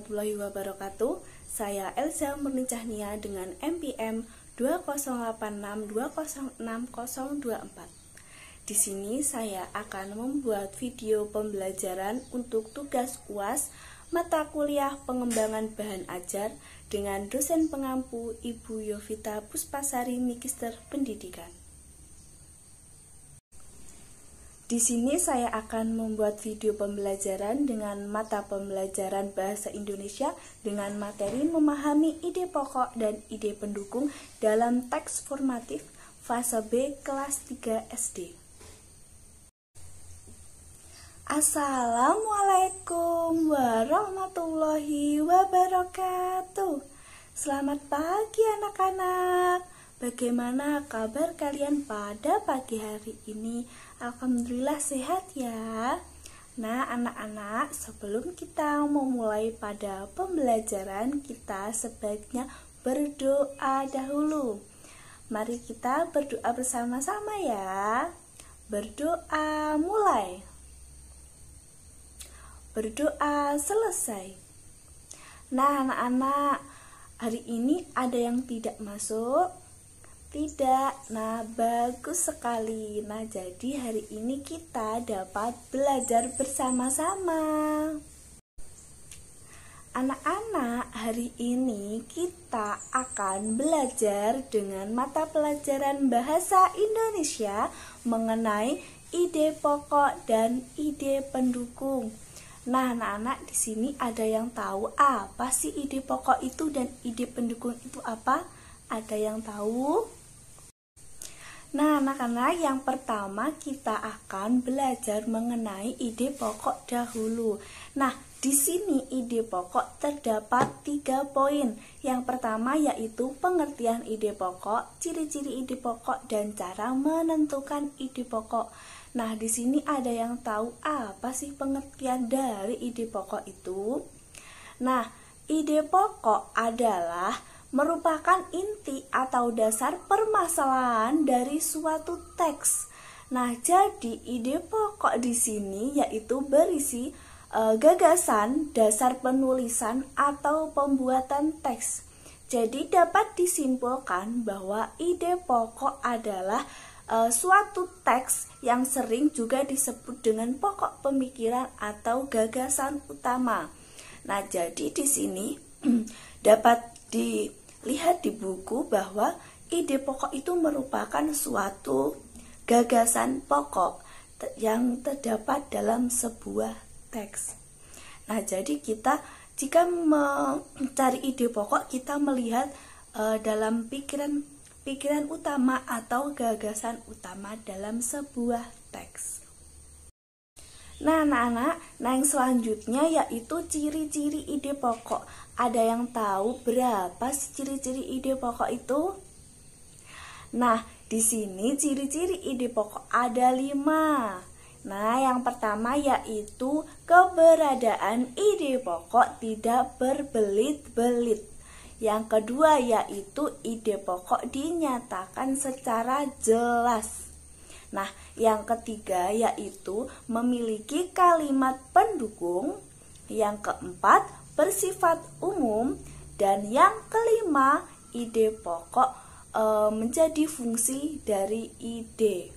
warahmatullahi wabarakatuh. Saya Elza Murnicahnia dengan MPM 2086206024. Di sini saya akan membuat video pembelajaran untuk tugas UAS mata kuliah pengembangan bahan ajar dengan dosen pengampu Ibu Yovita Puspasari Magister Pendidikan. Di sini saya akan membuat video pembelajaran dengan mata pembelajaran Bahasa Indonesia dengan materi memahami ide pokok dan ide pendukung dalam teks formatif fase B kelas 3 SD. Assalamualaikum warahmatullahi wabarakatuh. Selamat pagi anak-anak. Bagaimana kabar kalian pada pagi hari ini? Alhamdulillah sehat ya. Nah anak-anak, sebelum kita memulai pada pembelajaran, kita sebaiknya berdoa dahulu. Mari kita berdoa bersama-sama ya. Berdoa mulai. Berdoa selesai. Nah anak-anak, hari ini ada yang tidak masuk? Tidak. Nah, bagus sekali. Nah, jadi hari ini kita dapat belajar bersama-sama. Anak-anak, hari ini kita akan belajar dengan mata pelajaran Bahasa Indonesia mengenai ide pokok dan ide pendukung. Nah, anak-anak, di sini ada yang tahu apa sih ide pokok itu dan ide pendukung itu apa? Ada yang tahu? Nah, anak-anak, yang pertama kita akan belajar mengenai ide pokok dahulu. Nah, di sini ide pokok terdapat 3 poin. Yang pertama yaitu pengertian ide pokok, ciri-ciri ide pokok, dan cara menentukan ide pokok. Nah, di sini ada yang tahu apa sih pengertian dari ide pokok itu? Nah, ide pokok adalah merupakan inti atau dasar permasalahan dari suatu teks. Nah, jadi ide pokok di sini yaitu berisi gagasan, dasar penulisan atau pembuatan teks. Jadi dapat disimpulkan bahwa ide pokok adalah suatu teks yang sering juga disebut dengan pokok pemikiran atau gagasan utama. Nah, jadi di sini dapat dilihat di buku bahwa ide pokok itu merupakan suatu gagasan pokok yang terdapat dalam sebuah teks. Nah, jadi kita jika mencari ide pokok, kita melihat dalam pikiran utama atau gagasan utama dalam sebuah teks. Nah anak-anak, yang selanjutnya yaitu ciri-ciri ide pokok. Ada yang tahu berapa sih ciri-ciri ide pokok itu? Nah, di sini ciri-ciri ide pokok ada 5. Nah, yang pertama yaitu keberadaan ide pokok tidak berbelit-belit. Yang kedua yaitu ide pokok dinyatakan secara jelas. Nah, yang ketiga yaitu memiliki kalimat pendukung. Yang keempat, bersifat umum. Dan yang kelima, ide pokok menjadi fungsi dari ide.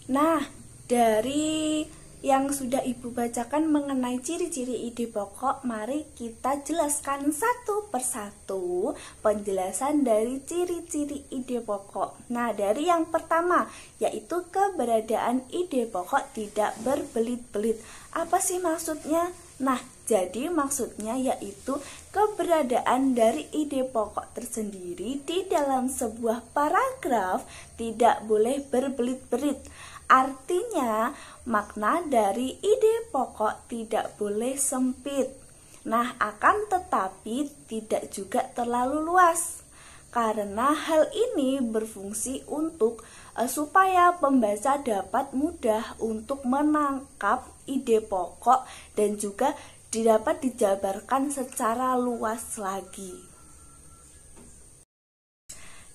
Nah, dari yang sudah Ibu bacakan mengenai ciri-ciri ide pokok, mari kita jelaskan satu persatu penjelasan dari ciri-ciri ide pokok. Nah, dari yang pertama yaitu keberadaan ide pokok tidak berbelit-belit. Apa sih maksudnya? Nah, jadi maksudnya yaitu keberadaan dari ide pokok tersendiri di dalam sebuah paragraf tidak boleh berbelit-belit. Artinya, makna dari ide pokok tidak boleh sempit. Nah, akan tetapi tidak juga terlalu luas. Karena hal ini berfungsi untuk supaya pembaca dapat mudah untuk menangkap ide pokok dan juga dapat dijabarkan secara luas lagi.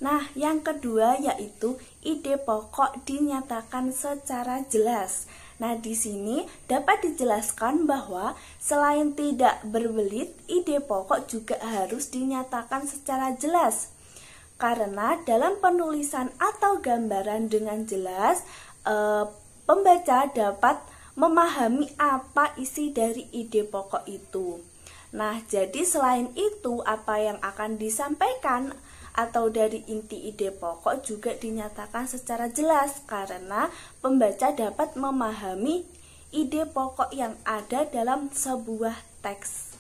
Nah, yang kedua yaitu ide pokok dinyatakan secara jelas. Nah, di sini dapat dijelaskan bahwa selain tidak berbelit, ide pokok juga harus dinyatakan secara jelas. Karena dalam penulisan atau gambaran dengan jelas, pembaca dapat memahami apa isi dari ide pokok itu. Nah, jadi selain itu, apa yang akan disampaikan atau dari inti ide pokok juga dinyatakan secara jelas karena pembaca dapat memahami ide pokok yang ada dalam sebuah teks.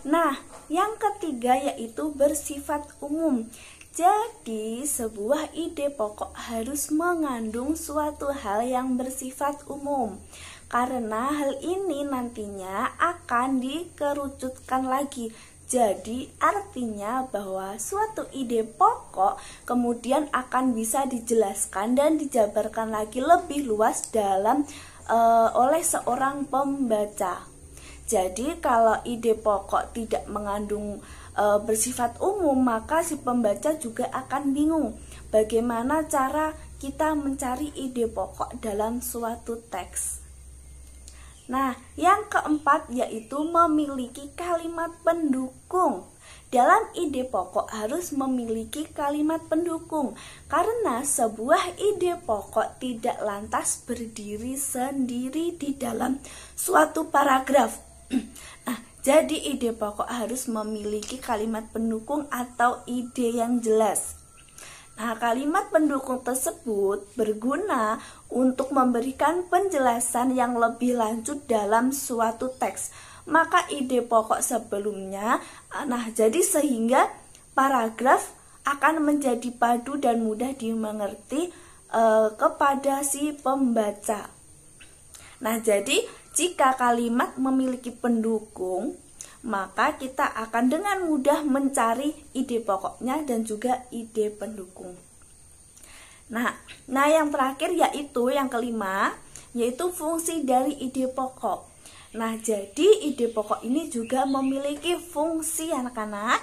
Nah, yang ketiga yaitu bersifat umum. Jadi, sebuah ide pokok harus mengandung suatu hal yang bersifat umum. Karena hal ini nantinya akan dikerucutkan lagi. Jadi artinya bahwa suatu ide pokok kemudian akan bisa dijelaskan dan dijabarkan lagi lebih luas oleh seorang pembaca. Jadi kalau ide pokok tidak mengandung bersifat umum, maka si pembaca juga akan bingung bagaimana cara kita mencari ide pokok dalam suatu teks. Nah, yang keempat yaitu memiliki kalimat pendukung. Dalam ide pokok harus memiliki kalimat pendukung karena sebuah ide pokok tidak lantas berdiri sendiri di dalam suatu paragraf. Nah, jadi ide pokok harus memiliki kalimat pendukung atau ide yang jelas. Nah, kalimat pendukung tersebut berguna untuk memberikan penjelasan yang lebih lanjut dalam suatu teks. Maka ide pokok sebelumnya, jadi sehingga paragraf akan menjadi padu dan mudah dimengerti kepada si pembaca. Nah, jadi jika kalimat memiliki pendukung, maka kita akan dengan mudah mencari ide pokoknya dan juga ide pendukung. Nah, yang terakhir yaitu yang kelima, yaitu fungsi dari ide pokok. Nah, jadi ide pokok ini juga memiliki fungsi anak-anak.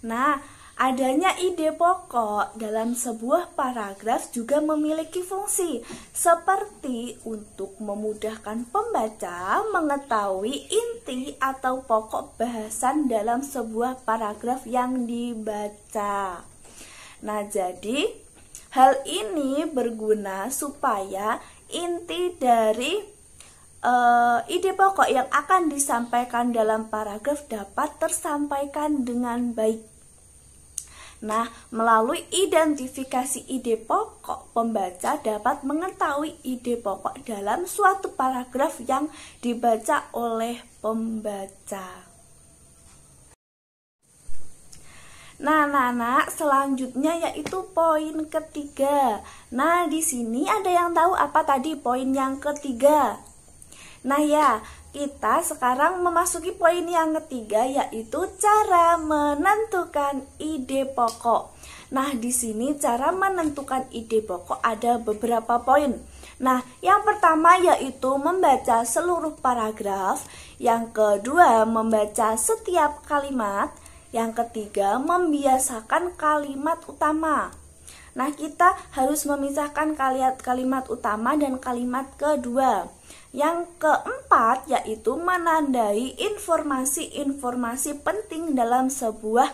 Nah, adanya ide pokok dalam sebuah paragraf juga memiliki fungsi seperti untuk memudahkan pembaca mengetahui inti atau pokok bahasan dalam sebuah paragraf yang dibaca. Nah, jadi hal ini berguna supaya inti dari ide pokok yang akan disampaikan dalam paragraf dapat tersampaikan dengan baik. Nah, melalui identifikasi ide pokok, pembaca dapat mengetahui ide pokok dalam suatu paragraf yang dibaca oleh pembaca. Nah, selanjutnya yaitu poin ketiga. Nah, di sini ada yang tahu apa tadi poin yang ketiga? Nah ya, kita sekarang memasuki poin yang ketiga yaitu cara menentukan ide pokok. Nah, di sini cara menentukan ide pokok ada beberapa poin. Nah, yang pertama yaitu membaca seluruh paragraf, yang kedua membaca setiap kalimat, yang ketiga membiasakan kalimat utama. Nah, kita harus memisahkan kalimat utama dan kalimat kedua. Yang keempat yaitu menandai informasi-informasi penting dalam sebuah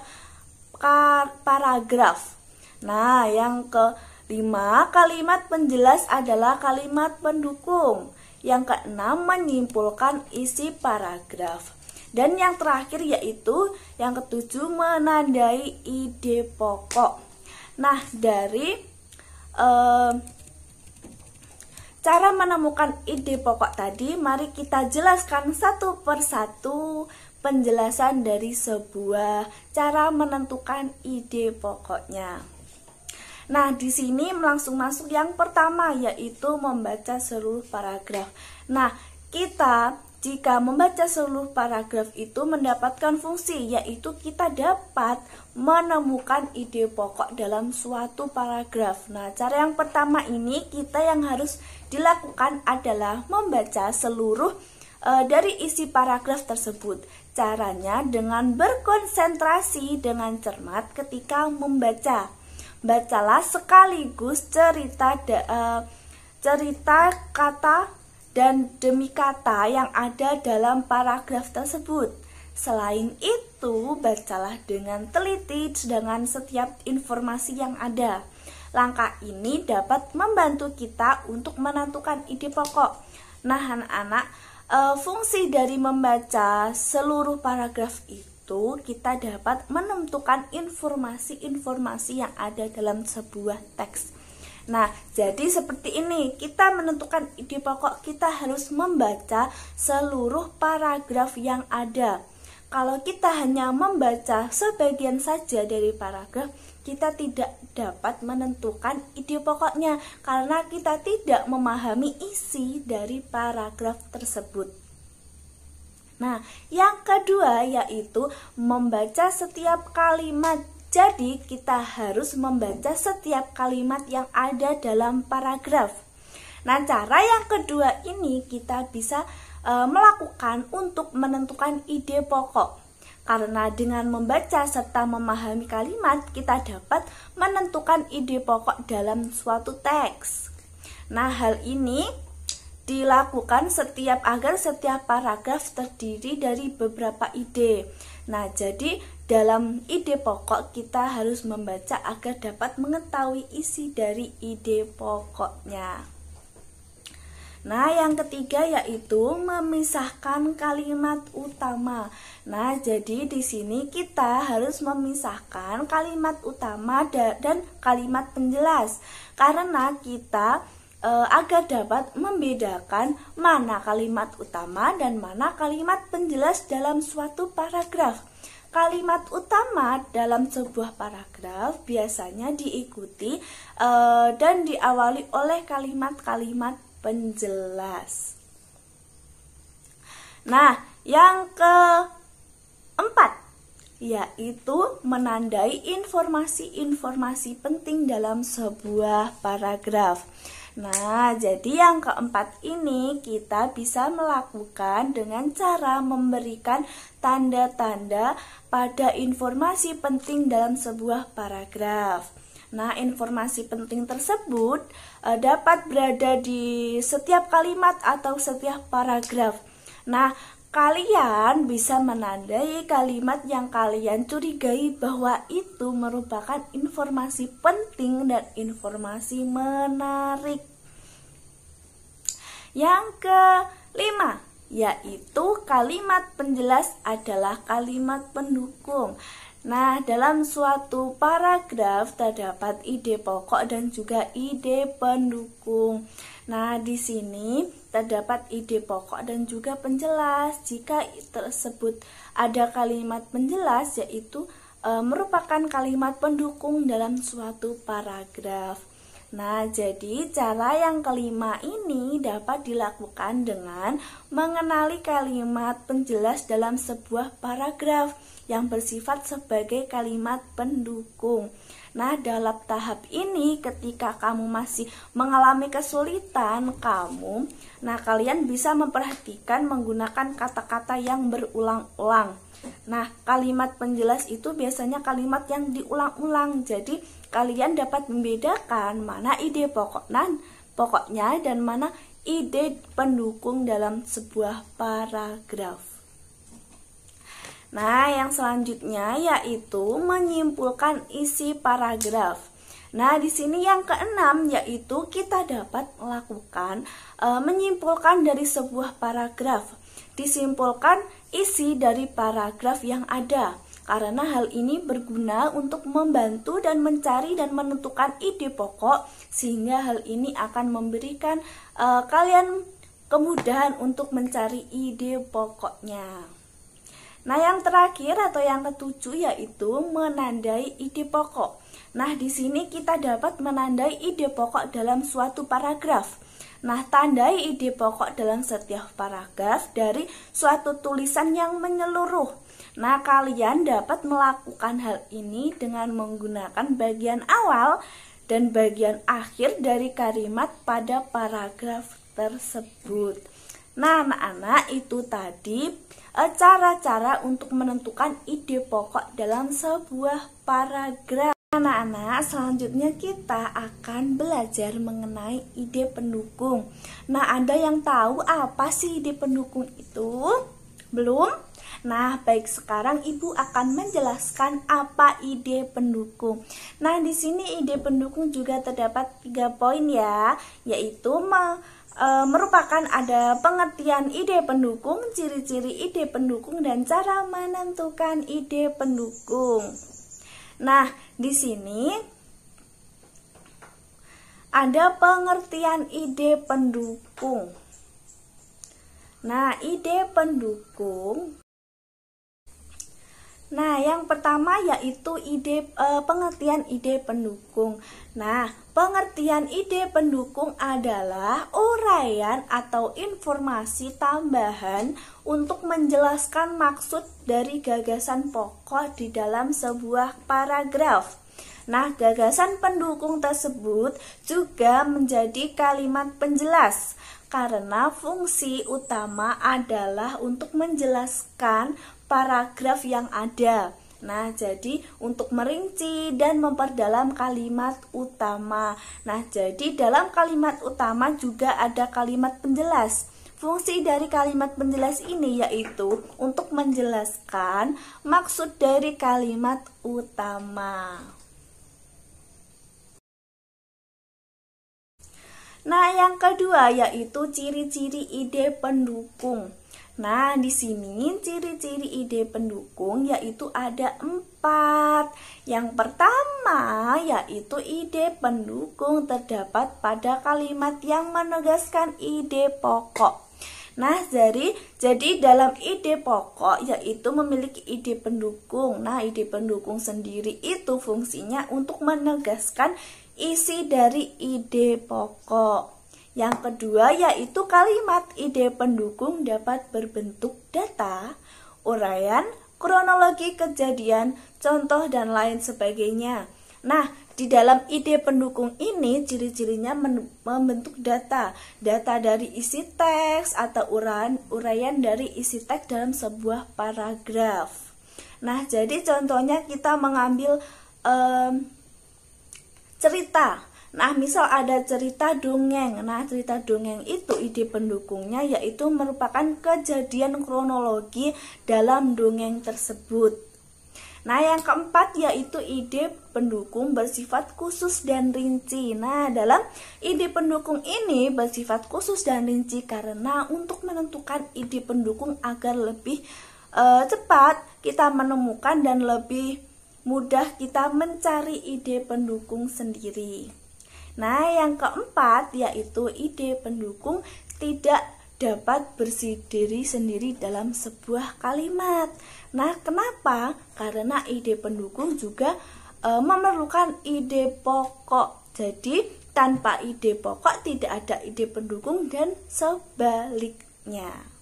paragraf. Nah, yang kelima, kalimat penjelas adalah kalimat pendukung. Yang keenam, menyimpulkan isi paragraf. Dan yang terakhir yaitu yang ketujuh, menandai ide pokok. Nah, dari cara menemukan ide pokok tadi, mari kita jelaskan satu persatu penjelasan dari sebuah cara menentukan ide pokoknya. Nah, di sini langsung masuk yang pertama yaitu membaca seluruh paragraf. Nah, kita jika membaca seluruh paragraf itu mendapatkan fungsi, yaitu kita dapat menemukan ide pokok dalam suatu paragraf. Nah, cara yang pertama ini kita yang harus dilakukan adalah membaca seluruh dari isi paragraf tersebut. Caranya dengan berkonsentrasi dengan cermat ketika membaca. Bacalah sekaligus cerita kata dan demi kata yang ada dalam paragraf tersebut. Selain itu, bacalah dengan teliti dengan setiap informasi yang ada. Langkah ini dapat membantu kita untuk menentukan ide pokok. Nah, anak-anak, fungsi dari membaca seluruh paragraf itu kita dapat menentukan informasi-informasi yang ada dalam sebuah teks. Nah, jadi seperti ini, kita menentukan ide pokok, kita harus membaca seluruh paragraf yang ada. Kalau kita hanya membaca sebagian saja dari paragraf, kita tidak dapat menentukan ide pokoknya karena kita tidak memahami isi dari paragraf tersebut. Nah, yang kedua yaitu membaca setiap kalimat. Jadi, kita harus membaca setiap kalimat yang ada dalam paragraf. Nah, cara yang kedua ini kita bisa melakukan untuk menentukan ide pokok. Karena dengan membaca serta memahami kalimat, kita dapat menentukan ide pokok dalam suatu teks. Nah, hal ini dilakukan agar setiap paragraf terdiri dari beberapa ide. Nah, jadi dalam ide pokok kita harus membaca agar dapat mengetahui isi dari ide pokoknya. Nah, yang ketiga yaitu memisahkan kalimat utama. Nah, jadi di sini kita harus memisahkan kalimat utama dan kalimat penjelas. Karena kita agar dapat membedakan mana kalimat utama dan mana kalimat penjelas dalam suatu paragraf. Kalimat utama dalam sebuah paragraf biasanya diikuti dan diawali oleh kalimat-kalimat penjelas. Nah, yang keempat yaitu menandai informasi-informasi penting dalam sebuah paragraf. Nah, jadi yang keempat ini kita bisa melakukan dengan cara memberikan tanda-tanda pada informasi penting dalam sebuah paragraf. Nah, informasi penting tersebut dapat berada di setiap kalimat atau setiap paragraf. Nah, kalian bisa menandai kalimat yang kalian curigai bahwa itu merupakan informasi penting dan informasi menarik. Yang kelima, yaitu kalimat penjelas adalah kalimat pendukung. Nah, dalam suatu paragraf terdapat ide pokok dan juga ide pendukung. Nah, di sini terdapat ide pokok dan juga penjelas. Jika tersebut ada kalimat penjelas, yaitu merupakan kalimat pendukung dalam suatu paragraf. Nah, jadi cara yang kelima ini dapat dilakukan dengan mengenali kalimat penjelas dalam sebuah paragraf yang bersifat sebagai kalimat pendukung. Nah, dalam tahap ini ketika kamu masih mengalami kesulitan kalian bisa memperhatikan menggunakan kata-kata yang berulang-ulang. Nah, kalimat penjelas itu biasanya kalimat yang diulang-ulang. Jadi, kalian dapat membedakan mana ide pokoknya dan mana ide pendukung dalam sebuah paragraf. Nah, yang selanjutnya yaitu menyimpulkan isi paragraf. Nah, di sini yang keenam yaitu kita dapat melakukan menyimpulkan dari sebuah paragraf. Disimpulkan isi dari paragraf yang ada. Karena hal ini berguna untuk membantu dan mencari dan menentukan ide pokok, sehingga hal ini akan memberikan kalian kemudahan untuk mencari ide pokoknya. Nah, yang terakhir atau yang ketujuh yaitu menandai ide pokok. Nah, di sini kita dapat menandai ide pokok dalam suatu paragraf. Nah, tandai ide pokok dalam setiap paragraf dari suatu tulisan yang menyeluruh. Nah, kalian dapat melakukan hal ini dengan menggunakan bagian awal dan bagian akhir dari kalimat pada paragraf tersebut. Nah, anak-anak, itu tadi cara-cara untuk menentukan ide pokok dalam sebuah paragraf. Anak-anak, selanjutnya kita akan belajar mengenai ide pendukung. Nah, ada yang tahu apa sih ide pendukung itu? Belum? Nah, baik, sekarang Ibu akan menjelaskan apa ide pendukung. Nah, di sini ide pendukung juga terdapat 3 poin ya, yaitu merupakan ada pengertian ide pendukung, ciri-ciri ide pendukung, dan cara menentukan ide pendukung. Nah, di sini ada pengertian ide pendukung. Nah, ide pendukung. Nah, yang pertama yaitu pengertian ide pendukung. Nah, pengertian ide pendukung adalah uraian atau informasi tambahan untuk menjelaskan maksud dari gagasan pokok di dalam sebuah paragraf. Nah, gagasan pendukung tersebut juga menjadi kalimat penjelas karena fungsi utama adalah untuk menjelaskan paragraf yang ada. Nah, jadi untuk merinci dan memperdalam kalimat utama. Nah, jadi dalam kalimat utama juga ada kalimat penjelas. Fungsi dari kalimat penjelas ini yaitu untuk menjelaskan maksud dari kalimat utama. Nah, yang kedua yaitu ciri-ciri ide pendukung. Nah, di sini ciri-ciri ide pendukung yaitu ada 4. Yang pertama yaitu ide pendukung terdapat pada kalimat yang menegaskan ide pokok. Nah, jadi dalam ide pokok yaitu memiliki ide pendukung. Nah, ide pendukung sendiri itu fungsinya untuk menegaskan isi dari ide pokok. Yang kedua yaitu kalimat ide pendukung dapat berbentuk data, uraian, kronologi kejadian, contoh, dan lain sebagainya. Nah, di dalam ide pendukung ini ciri-cirinya membentuk data dari isi teks atau uraian dari isi teks dalam sebuah paragraf. Nah, jadi contohnya kita mengambil cerita. Nah, misal ada cerita dongeng. Nah, cerita dongeng itu ide pendukungnya yaitu merupakan kejadian kronologi dalam dongeng tersebut. Nah, yang keempat yaitu ide pendukung bersifat khusus dan rinci. Nah, dalam ide pendukung ini bersifat khusus dan rinci karena untuk menentukan ide pendukung agar lebih cepat kita menemukan dan lebih mudah kita mencari ide pendukung sendiri. Nah, yang keempat yaitu ide pendukung tidak dapat berdiri sendiri dalam sebuah kalimat. Nah, kenapa? Karena ide pendukung juga memerlukan ide pokok. Jadi, tanpa ide pokok tidak ada ide pendukung dan sebaliknya.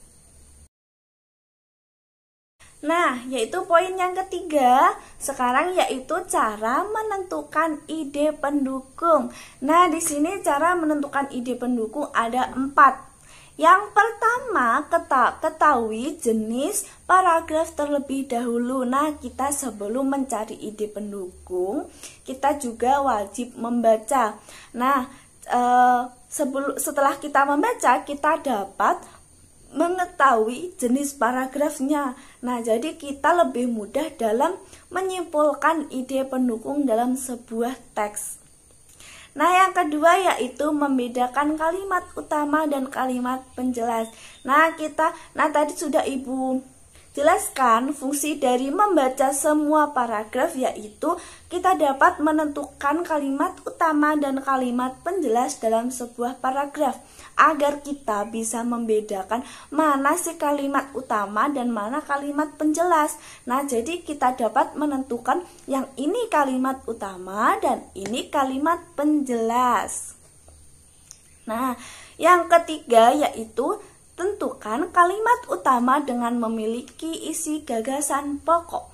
Nah, yaitu poin yang ketiga, sekarang yaitu cara menentukan ide pendukung. Nah, di sini cara menentukan ide pendukung ada 4. Yang pertama, ketahui jenis paragraf terlebih dahulu. Nah, kita sebelum mencari ide pendukung, kita juga wajib membaca. Nah, setelah kita membaca, kita dapat mengetahui jenis paragrafnya. Nah, jadi kita lebih mudah dalam menyimpulkan ide pendukung dalam sebuah teks. Nah, yang kedua yaitu membedakan kalimat utama dan kalimat penjelas. Nah, tadi sudah Ibu jelaskan fungsi dari membaca semua paragraf yaitu kita dapat menentukan kalimat utama dan kalimat penjelas dalam sebuah paragraf agar kita bisa membedakan mana sih kalimat utama dan mana kalimat penjelas. Nah, jadi kita dapat menentukan yang ini kalimat utama dan ini kalimat penjelas. Nah, yang ketiga yaitu tentukan kalimat utama dengan memiliki isi gagasan pokok.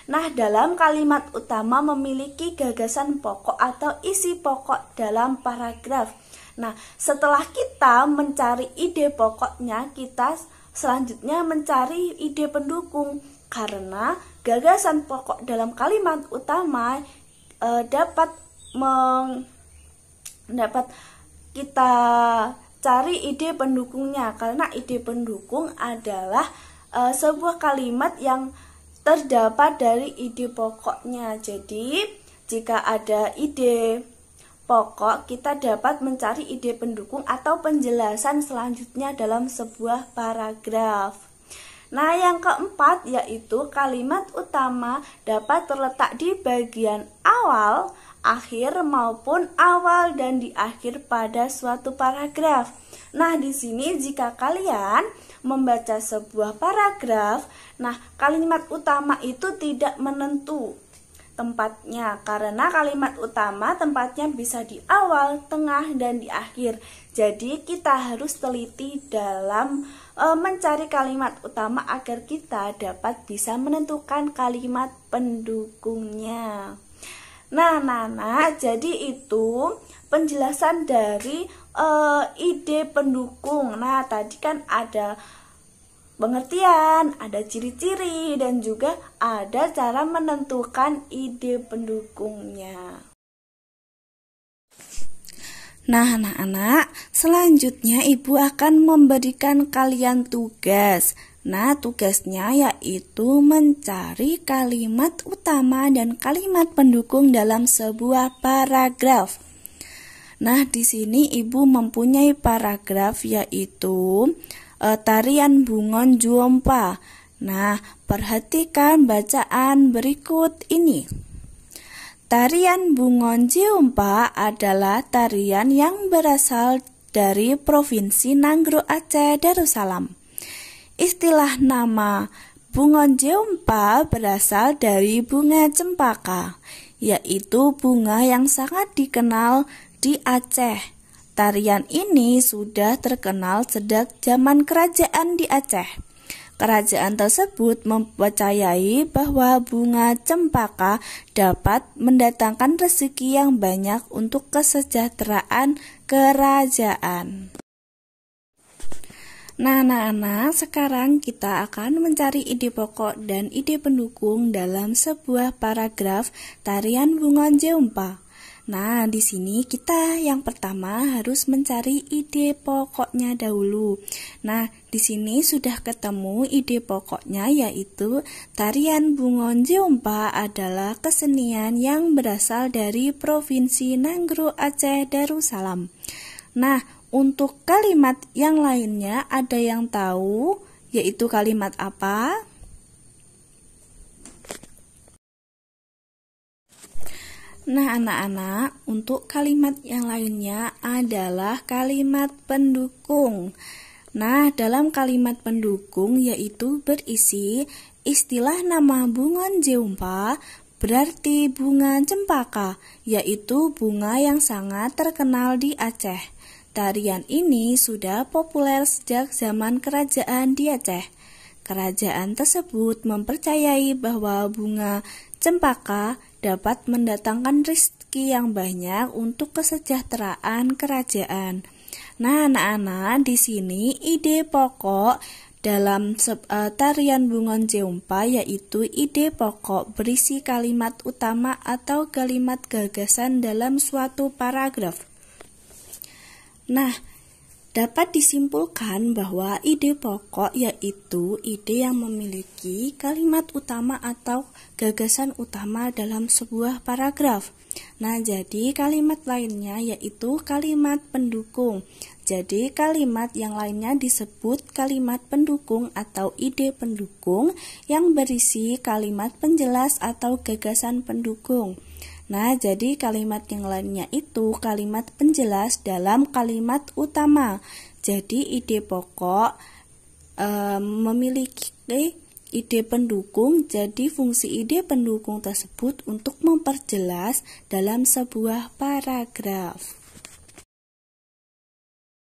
Nah, dalam kalimat utama memiliki gagasan pokok atau isi pokok dalam paragraf. Nah, setelah kita mencari ide pokoknya, kita selanjutnya mencari ide pendukung. Karena gagasan pokok dalam kalimat utama dapat kita cari ide pendukungnya, karena ide pendukung adalah sebuah kalimat yang terdapat dari ide pokoknya. Jadi jika ada ide pokok, kita dapat mencari ide pendukung atau penjelasan selanjutnya dalam sebuah paragraf. Nah, yang keempat yaitu kalimat utama dapat terletak di bagian awal, akhir maupun awal dan di akhir pada suatu paragraf. Nah, di sini jika kalian membaca sebuah paragraf, nah kalimat utama itu tidak menentu tempatnya, karena kalimat utama tempatnya bisa di awal, tengah, dan di akhir. Jadi kita harus teliti dalam mencari kalimat utama agar kita dapat bisa menentukan kalimat pendukungnya. Nah, jadi itu penjelasan dari ide pendukung. Nah, tadi kan ada pengertian, ada ciri-ciri, dan juga ada cara menentukan ide pendukungnya. Nah, anak-anak, selanjutnya Ibu akan memberikan kalian tugas. Nah, tugasnya yaitu mencari kalimat utama dan kalimat pendukung dalam sebuah paragraf. Nah, di sini Ibu mempunyai paragraf yaitu tarian Bungon Jeompa. Nah, perhatikan bacaan berikut ini. Tarian Bungon Jeompa adalah tarian yang berasal dari Provinsi Nanggro Aceh Darussalam. Istilah nama Bungon Jeompa berasal dari bunga cempaka, yaitu bunga yang sangat dikenal di Aceh. Tarian ini sudah terkenal sejak zaman kerajaan di Aceh. Kerajaan tersebut mempercayai bahwa bunga cempaka dapat mendatangkan rezeki yang banyak untuk kesejahteraan kerajaan. Nah, anak-anak, sekarang kita akan mencari ide pokok dan ide pendukung dalam sebuah paragraf tarian Bungon Jeompa. Nah, di sini kita yang pertama harus mencari ide pokoknya dahulu. Nah, di sini sudah ketemu ide pokoknya, yaitu tarian Bungon Jeompa adalah kesenian yang berasal dari Provinsi Nanggro Aceh Darussalam. Nah, untuk kalimat yang lainnya ada yang tahu, yaitu kalimat apa? Nah, anak-anak, untuk kalimat yang lainnya adalah kalimat pendukung. Nah, dalam kalimat pendukung yaitu berisi istilah nama Bungon Jeompa berarti bunga cempaka, yaitu bunga yang sangat terkenal di Aceh. Tarian ini sudah populer sejak zaman kerajaan di Aceh. Kerajaan tersebut mempercayai bahwa bunga cempaka dapat mendatangkan rezeki yang banyak untuk kesejahteraan kerajaan. Nah, anak-anak, di sini ide pokok dalam tarian Bungon Jeompa yaitu ide pokok berisi kalimat utama atau kalimat gagasan dalam suatu paragraf. Nah, dapat disimpulkan bahwa ide pokok yaitu ide yang memiliki kalimat utama atau gagasan utama dalam sebuah paragraf. Nah, jadi kalimat lainnya yaitu kalimat pendukung. Jadi kalimat yang lainnya disebut kalimat pendukung atau ide pendukung yang berisi kalimat penjelas atau gagasan pendukung. Nah, jadi kalimat yang lainnya itu kalimat penjelas dalam kalimat utama. Jadi ide pokok memiliki ide pendukung, jadi fungsi ide pendukung tersebut untuk memperjelas dalam sebuah paragraf.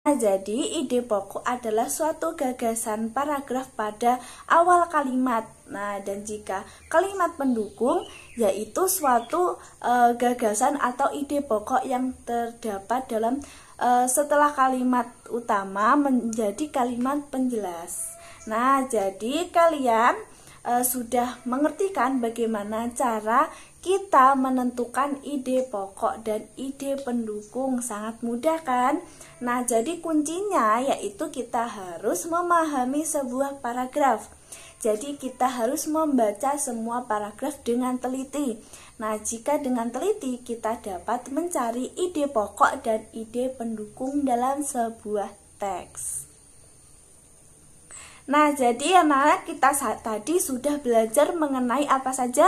Nah, jadi ide pokok adalah suatu gagasan paragraf pada awal kalimat. Nah, dan jika kalimat pendukung yaitu suatu gagasan atau ide pokok yang terdapat dalam setelah kalimat utama menjadi kalimat penjelas. Nah, jadi kalian sudah mengerti kan bagaimana cara kita menentukan ide pokok dan ide pendukung? Sangat mudah kan? Nah, jadi kuncinya yaitu kita harus memahami sebuah paragraf. Jadi kita harus membaca semua paragraf dengan teliti. Nah, jika dengan teliti kita dapat mencari ide pokok dan ide pendukung dalam sebuah teks. Nah, jadi anak-anak kita tadi sudah belajar mengenai apa saja?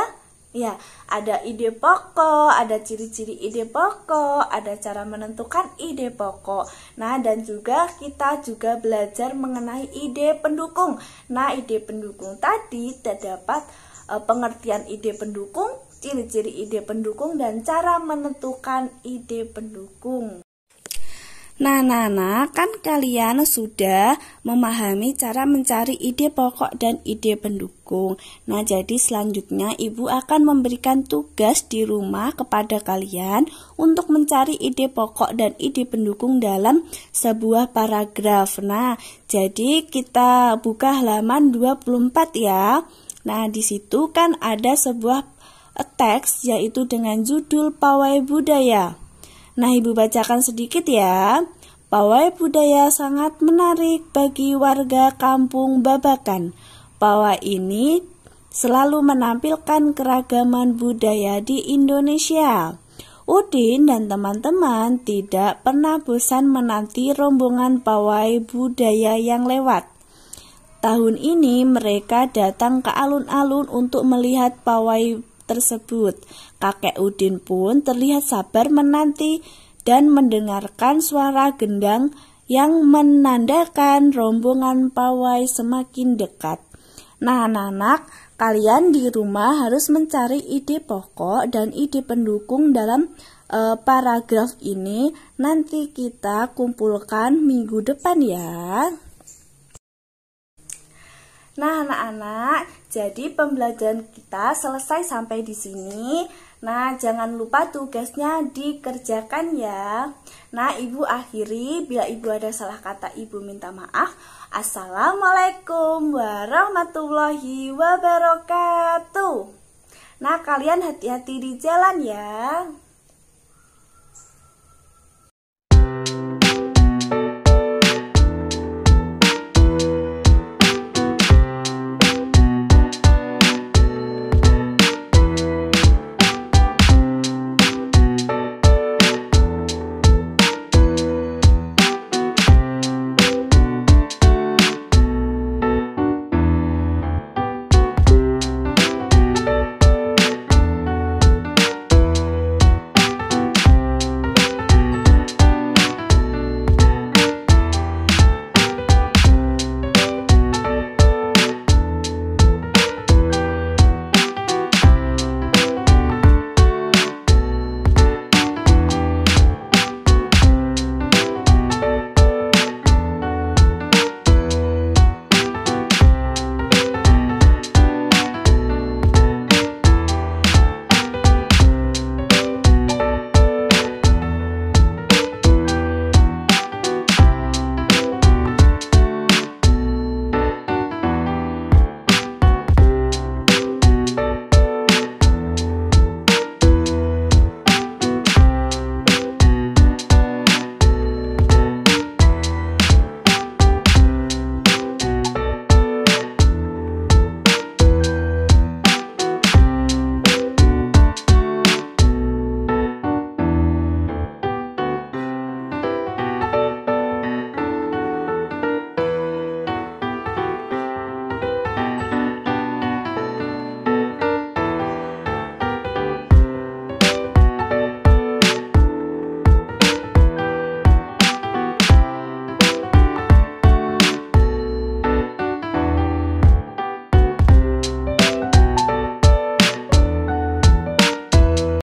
Ya, ada ide pokok, ada ciri-ciri ide pokok, ada cara menentukan ide pokok. Nah, dan juga kita juga belajar mengenai ide pendukung. Nah, ide pendukung tadi terdapat pengertian ide pendukung, ciri-ciri ide pendukung, dan cara menentukan ide pendukung. Nah, kan kalian sudah memahami cara mencari ide pokok dan ide pendukung. Nah, jadi selanjutnya Ibu akan memberikan tugas di rumah kepada kalian untuk mencari ide pokok dan ide pendukung dalam sebuah paragraf. Nah, jadi kita buka halaman 24 ya. Nah, di situ kan ada sebuah teks yaitu dengan judul Pawai Budaya. Nah, Ibu bacakan sedikit ya. Pawai budaya sangat menarik bagi warga kampung Babakan. Pawai ini selalu menampilkan keragaman budaya di Indonesia. Udin dan teman-teman tidak pernah bosan menanti rombongan pawai budaya yang lewat. Tahun ini mereka datang ke alun-alun untuk melihat pawai tersebut. Kakek Udin pun terlihat sabar menanti dan mendengarkan suara gendang yang menandakan rombongan pawai semakin dekat. Nah, anak-anak, kalian di rumah harus mencari ide pokok dan ide pendukung dalam paragraf ini. Nanti kita kumpulkan minggu depan ya. Nah, anak-anak, jadi pembelajaran kita selesai sampai di sini. Nah, jangan lupa tugasnya dikerjakan ya. Nah, Ibu akhiri, bila Ibu ada salah kata Ibu minta maaf. Assalamualaikum warahmatullahi wabarakatuh. Nah, kalian hati-hati di jalan ya.